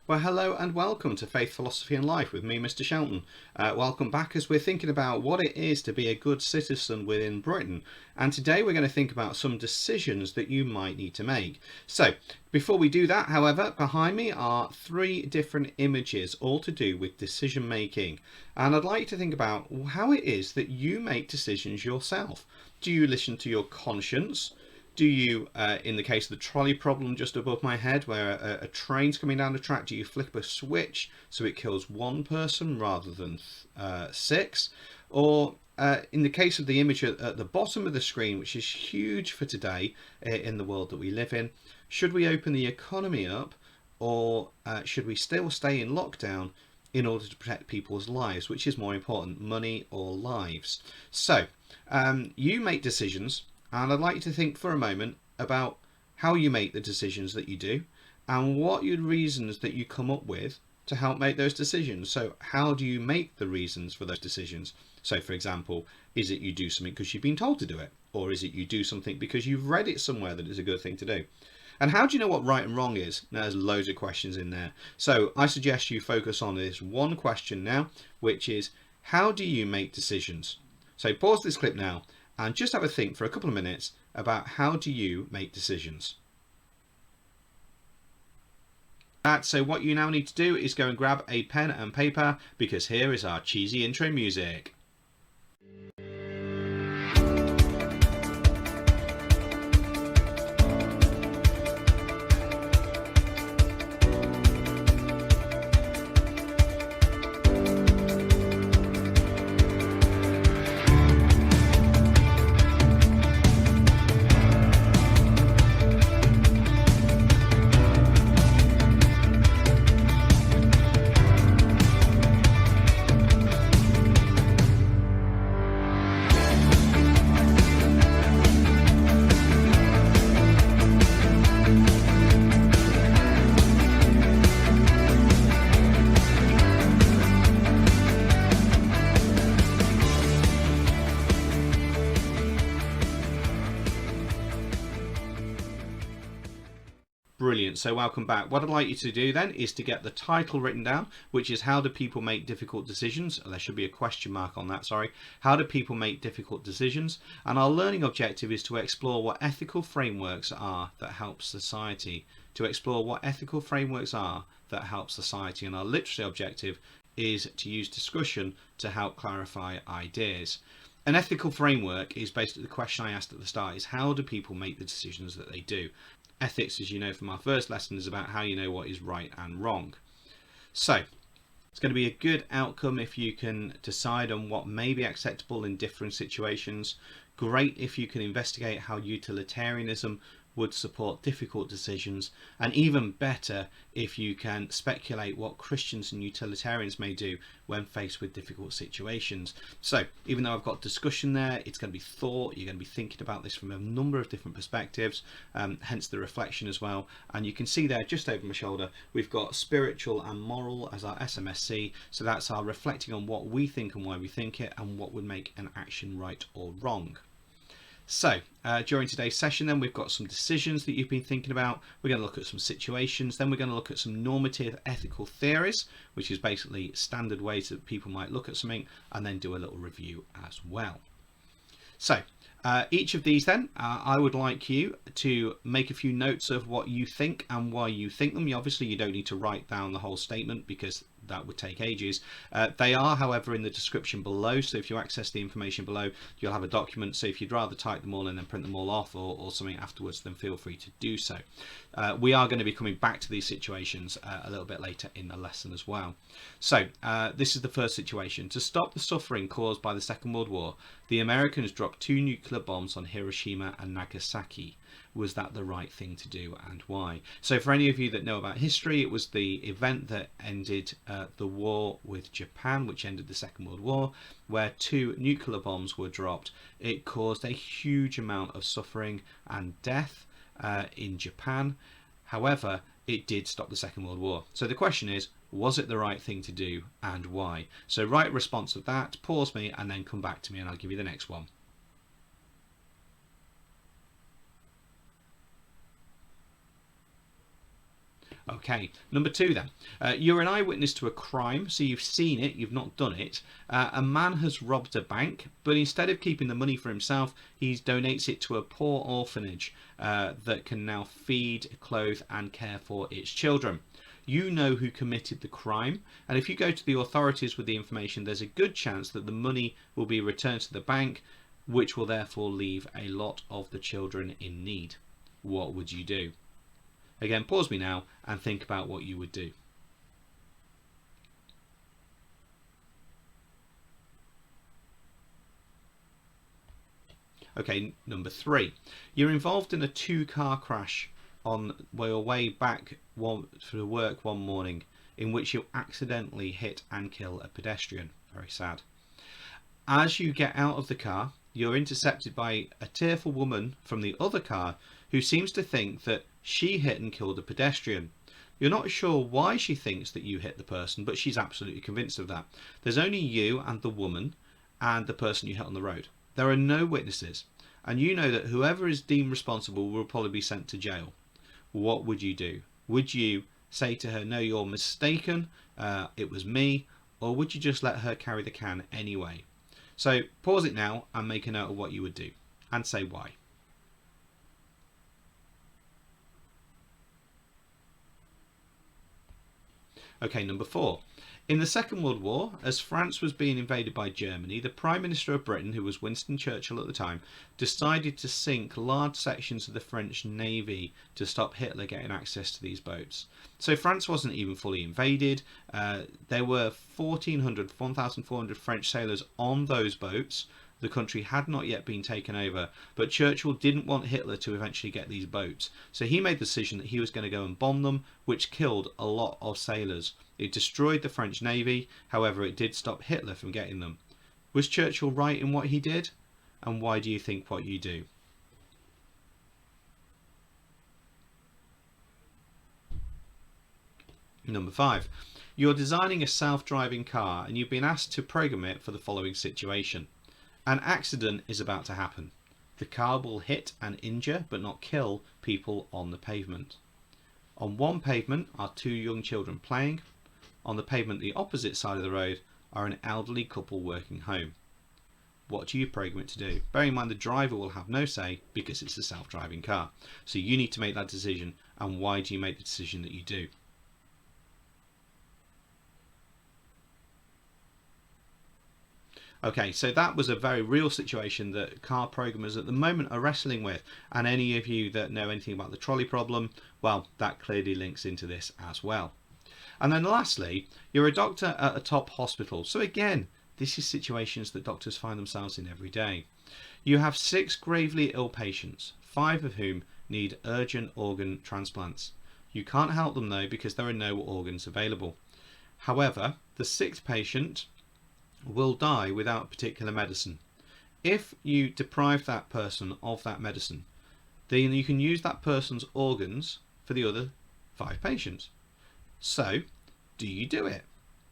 Well, hello and welcome to Faith, Philosophy and Life with me, Mr. Shelton. Welcome back as we're thinking about what it is to be a good citizen within Britain. And today we're going to think about some decisions that you might need to make. So, before we do that, however, behind me are three different images, all to do with decision making. And I'd like you to think about how it is that you make decisions yourself. Do you listen to your conscience? Do you, in the case of the trolley problem just above my head, where a train's coming down the track, do you flip a switch so it kills one person rather than six? Or in the case of the image at the bottom of the screen, which is huge for today in the world that we live in, should we open the economy up, or should we still stay in lockdown in order to protect people's lives? Which is more important, money or lives? So you make decisions. And I'd like you to think for a moment about how you make the decisions that you do and what your reasons that you come up with to help make those decisions. So how do you make the reasons for those decisions? So for example, is it you do something because you've been told to do it? Or is it you do something because you've read it somewhere that it's a good thing to do? And how do you know what right and wrong is? Now, there's loads of questions in there. So I suggest you focus on this one question now, which is, how do you make decisions? So pause this clip now and just have a think for a couple of minutes about how do you make decisions. So what you now need to do is go and grab a pen and paper, because here is our cheesy intro music. Brilliant. So welcome back. What I'd like you to do then is to get the title written down, which is How Do People Make Difficult Decisions? There should be a question mark on that, sorry. How do people make difficult decisions? And our learning objective is to explore what ethical frameworks are that help society. To explore what ethical frameworks are that help society. And our literary objective is to use discussion to help clarify ideas. An ethical framework is basically the question I asked at the start, is how do people make the decisions that they do? Ethics, as you know from our first lesson, is about how you know what is right and wrong. So it's going to be a good outcome if you can decide on what may be acceptable in different situations. Great if you can investigate how utilitarianism would support difficult decisions, and even better if you can speculate what Christians and utilitarians may do when faced with difficult situations. So even though I've got discussion there, it's going to be thought. You're going to be thinking about this from a number of different perspectives, hence the reflection as well. And you can see there just over my shoulder we've got spiritual and moral as our SMSC, so that's our reflecting on what we think and why we think it, and what would make an action right or wrong. So during today's session then, we've got some decisions that you've been thinking about. We're going to look at some situations, then we're going to look at some normative ethical theories, which is basically standard ways that people might look at something, and then do a little review as well. So each of these then, I would like you to make a few notes of what you think and why you think them. Obviously you don't need to write down the whole statement because that would take ages. They are, however, in the description below, so if you access the information below, you'll have a document. So if you'd rather type them all and then print them all off, or something afterwards, then feel free to do so. We are going to be coming back to these situations a little bit later in the lesson as well. So this is the first situation. To stop the suffering caused by the Second World War, the Americans dropped 2 nuclear bombs on Hiroshima and Nagasaki. Was that the right thing to do, and why? So for any of you that know about history, it was the event that ended the war with Japan, which ended the Second World War, where 2 nuclear bombs were dropped. It caused a huge amount of suffering and death in Japan. However, it did stop the Second World War. So the question is, was it the right thing to do, and why? So write a response of that, pause me, and then come back to me and I'll give you the next one. Okay, number two then. You're an eyewitness to a crime, so you've seen it, you've not done it. A man has robbed a bank, but instead of keeping the money for himself, he donates it to a poor orphanage that can now feed, clothe, and care for its children. You know who committed the crime, and if you go to the authorities with the information, there's a good chance that the money will be returned to the bank, which will therefore leave a lot of the children in need. What would you do? Again, pause me now and think about what you would do. Okay, number three. You're involved in a two-car crash on your way back to work one morning in which you accidentally hit and kill a pedestrian. Very sad. As you get out of the car, you're intercepted by a tearful woman from the other car who seems to think that she hit and killed a pedestrian. You're not sure why she thinks that you hit the person, but she's absolutely convinced of that. There's only you and the woman and the person you hit on the road. There are no witnesses, and you know that whoever is deemed responsible will probably be sent to jail. What would you do? Would you say to her, no, you're mistaken, it was me, or would you just let her carry the can anyway? So pause it now and make a note of what you would do and say why. Okay, number four. In the Second World War, as France was being invaded by Germany, the Prime Minister of Britain, who was Winston Churchill at the time, decided to sink large sections of the French Navy to stop Hitler getting access to these boats. So France wasn't even fully invaded. There were 1,400 French sailors on those boats. The country had not yet been taken over, but Churchill didn't want Hitler to eventually get these boats. So he made the decision that he was going to go and bomb them, which killed a lot of sailors. It destroyed the French Navy, however it did stop Hitler from getting them. Was Churchill right in what he did? And why do you think what you do? Number five. You're designing a self-driving car and you've been asked to program it for the following situation. An accident is about to happen. The car will hit and injure but not kill people on the pavement. On one pavement are two young children playing. On the pavement the opposite side of the road are an elderly couple working home. What do you program it to do? Bearing in mind the driver will have no say because it's a self-driving car. So you need to make that decision, and why do you make the decision that you do? Okay, so that was a very real situation that car programmers at the moment are wrestling with, and any of you that know anything about the trolley problem, well, that clearly links into this as well. And then lastly, you're a doctor at a top hospital. So again, this is situations that doctors find themselves in every day. You have 6 gravely ill patients, 5 of whom need urgent organ transplants. You can't help them though because there are no organs available. However, the 6th patient will die without a particular medicine. If you deprive that person of that medicine, then you can use that person's organs for the other 5 patients. So, do you do it?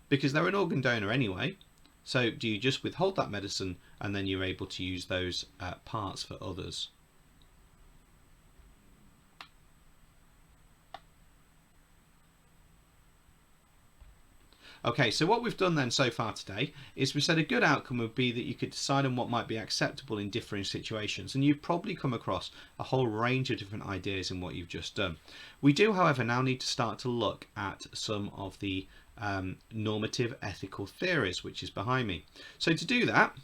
Because they're an organ donor anyway. So, do you just withhold that medicine and then you're able to use those parts for others? Okay, so what we've done then so far today is we said a good outcome would be that you could decide on what might be acceptable in differing situations, and you've probably come across a whole range of different ideas in what you've just done. We do, however, now need to start to look at some of the normative ethical theories which is behind me. So to do that,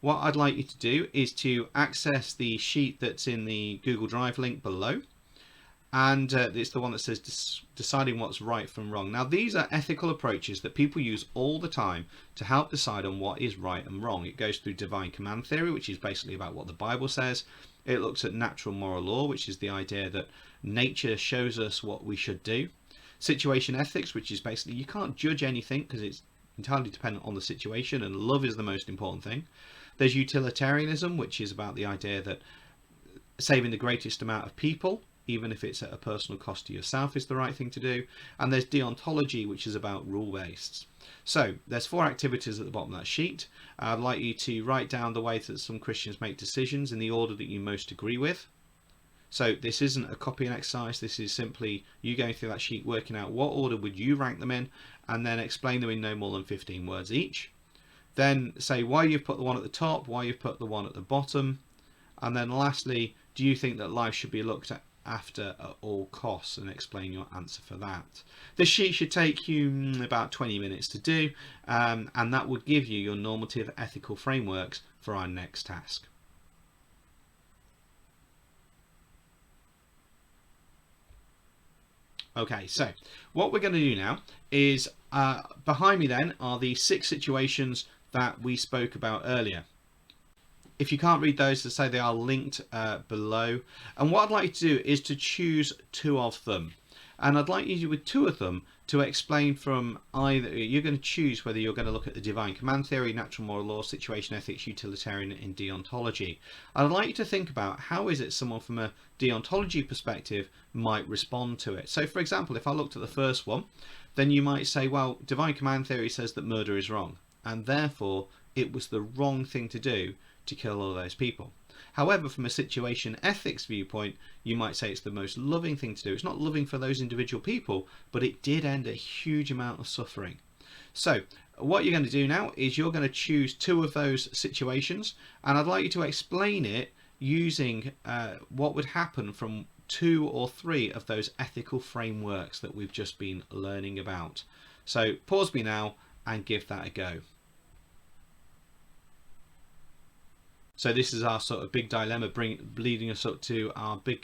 what I'd like you to do is to access the sheet that's in the Google Drive link below. And it's the one that says deciding what's right from wrong. Now these are ethical approaches that people use all the time to help decide on what is right and wrong. It goes through divine command theory, which is basically about what the Bible says. It looks at natural moral law, which is the idea that nature shows us what we should do. Situation ethics, which is basically you can't judge anything because it's entirely dependent on the situation, and love is the most important thing. There's utilitarianism, which is about the idea that saving the greatest amount of people, even if it's at a personal cost to yourself, is the right thing to do. And there's deontology, which is about rule-based. So there's 4 activities at the bottom of that sheet. I'd like you to write down the way that some Christians make decisions in the order that you most agree with. So this isn't a copying exercise, this is simply you going through that sheet, working out what order would you rank them in, and then explain them in no more than 15 words each. Then say why you've put the one at the top, why you've put the one at the bottom, and then lastly, do you think that life should be looked at after at all costs, and explain your answer for that. This sheet should take you about 20 minutes to do, and that would give you your normative ethical frameworks for our next task. Okay, so what we're going to do now is behind me then are the 6 situations that we spoke about earlier. If you can't read those, as I say, they are linked below. And what I'd like you to do is to choose 2 of them. And I'd like you with 2 of them to explain from either, you're going to choose whether you're going to look at the divine command theory, natural moral law, situation ethics, utilitarian, and deontology. I'd like you to think about how is it someone from a deontology perspective might respond to it. So for example, if I looked at the first one, then you might say, well, divine command theory says that murder is wrong, and therefore it was the wrong thing to do to kill all those people. However, from a situation ethics viewpoint, you might say it's the most loving thing to do. It's not loving for those individual people, but it did end a huge amount of suffering. So what you're going to do now is you're going to choose 2 of those situations, and I'd like you to explain it using what would happen from 2 or 3 of those ethical frameworks that we've just been learning about. So pause me now and give that a go. So this is our sort of big dilemma, leading us up to our big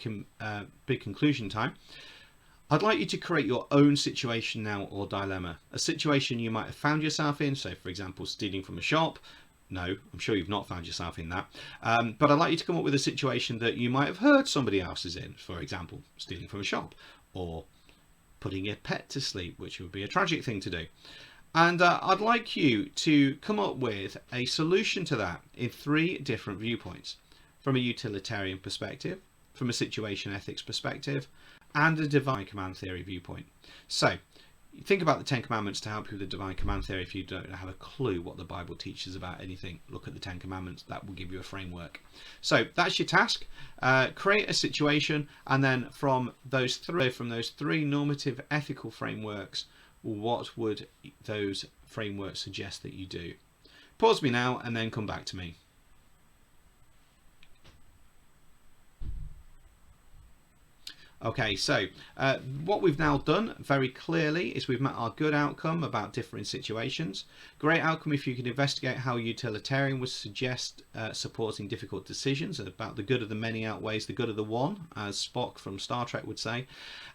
conclusion time. I'd like you to create your own situation now, or dilemma. A situation you might have found yourself in, so for example, stealing from a shop. No, I'm sure you've not found yourself in that. But I'd like you to come up with a situation that you might have heard somebody else is in. For example, stealing from a shop, or putting your pet to sleep, which would be a tragic thing to do. And I'd like you to come up with a solution to that in 3 different viewpoints. From a utilitarian perspective, from a situation ethics perspective, and a divine command theory viewpoint. So think about the 10 Commandments to help you with the divine command theory. If you don't have a clue what the Bible teaches about anything, look at the 10 Commandments. That will give you a framework. So that's your task. Create a situation, and then from those 3 normative ethical frameworks, what would those frameworks suggest that you do? Pause me now and then come back to me. Okay, so what we've now done very clearly is we've met our good outcome about different situations. Great outcome if you can investigate how utilitarian would suggest supporting difficult decisions, about the good of the many outweighs the good of the one, as Spock from Star Trek would say.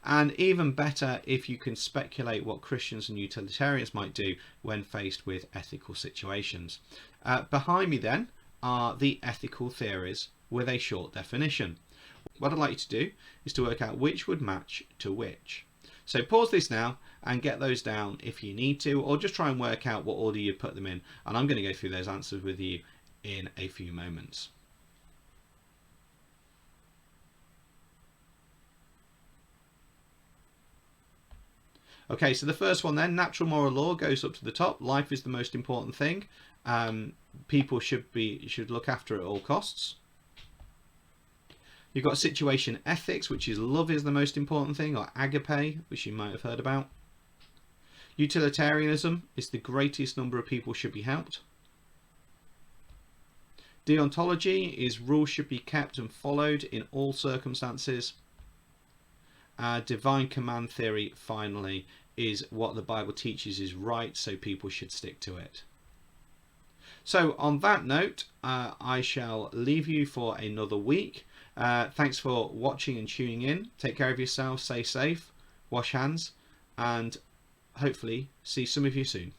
And even better if you can speculate what Christians and utilitarians might do when faced with ethical situations. Behind me then are the ethical theories with a short definition. What I'd like you to do is to work out which would match to which. So pause this now and get those down if you need to, or just try and work out what order you put them in. And I'm going to go through those answers with you in a few moments. Okay, so the first one then, natural moral law, goes up to the top. Life is the most important thing. People should look after at all costs. You've got situation ethics, which is love is the most important thing, or agape, which you might have heard about. Utilitarianism is the greatest number of people should be helped. Deontology is rules should be kept and followed in all circumstances. Divine command theory, finally, is what the Bible teaches is right, so people should stick to it. So on that note, I shall leave you for another week. Thanks for watching and tuning in. Take care of yourself, stay safe, wash hands, and hopefully see some of you soon.